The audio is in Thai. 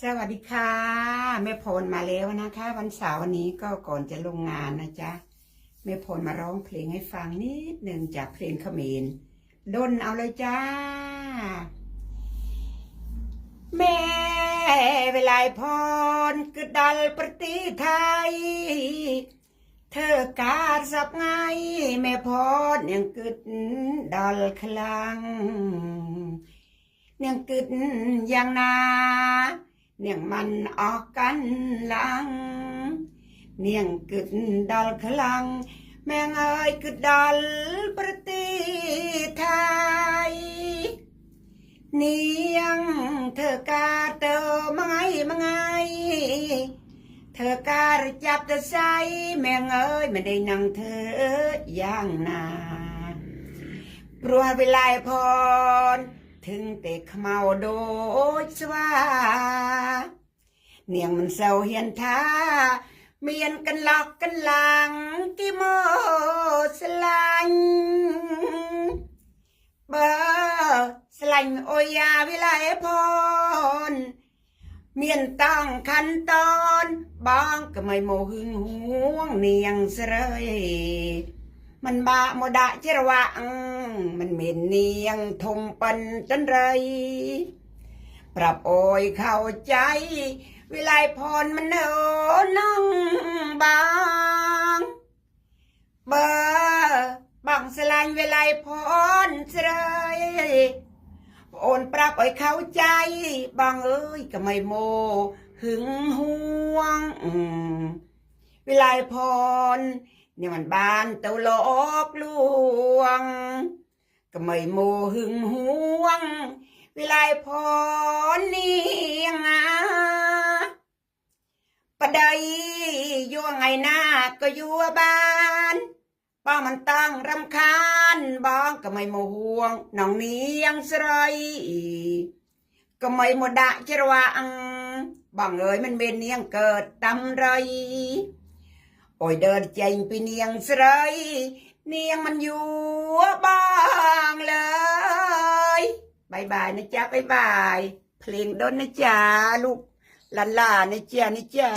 สวัสดีค่ะแม่พรมาแล้วนะคะวันเสาร์วันนี้ก็ก่อนจะลงงานนะจ๊ะแม่พรมาร้องเพลงให้ฟังนิดหนึ่งจากเพลงเขมรดนเอาเลยจ้าแม่เวลาพรกึดดัลประเทศไทยเธอกาดสับไงแม่พรยังกึดดัลคลังยังกึดอย่างนาเนียงมันออกกันหลังเนียงกึดดัลคลังแม่เอ้ยกึดดัลประเทศไทยเนียงเธอกาเตอมาไงเธอกาจับตะไซแม่เอ้ยไม่ได้นั่งเธอย่างนาปลัวเวลาพรถึงเตะขมเอาโดยสว่าเนียงมันเศร้าเหียนท่าเมียนกันหลอกกันหลังกี่โมสลังเบอสลังโอยาวิไลพรเมียนต้องขั้นตอนบางก็ไม่โมหึงหวงเนียงเสยมันบาโมดะเจรวะมันเหม็นเนียงทมปันจันไรปรับโอยเข้าใจวิไลพรมันเนอน้องบางเบอร์บางสลายวิไลพรเสยโอนปรับโอยเข้าใจบางเอ้ยก็ไม่โมหึงหวงวิไลพรเนี่ยมันบ้านเต้าหลอกลวงก็ไม่โมหึงหวงวิไลพรนี่ยังไงปะไดยั่วไงหน้าก็ยั่วบ้านป้ามันตั้งรำคาญบ้องก็ไม่โมห่วงน้องนี้ยังสไรก็ไม่โมดะเจรวังบ้องเอ้ยมันเป็นเนียงเกิดตำไรโอ้ยเดินเจงไปเนียงสไรเนียงมันอยู่บ้างเลยบายบายนะจ๊ะบายบายเพลงดนนะจ๊ะลูกหลานๆนะจ๊ะ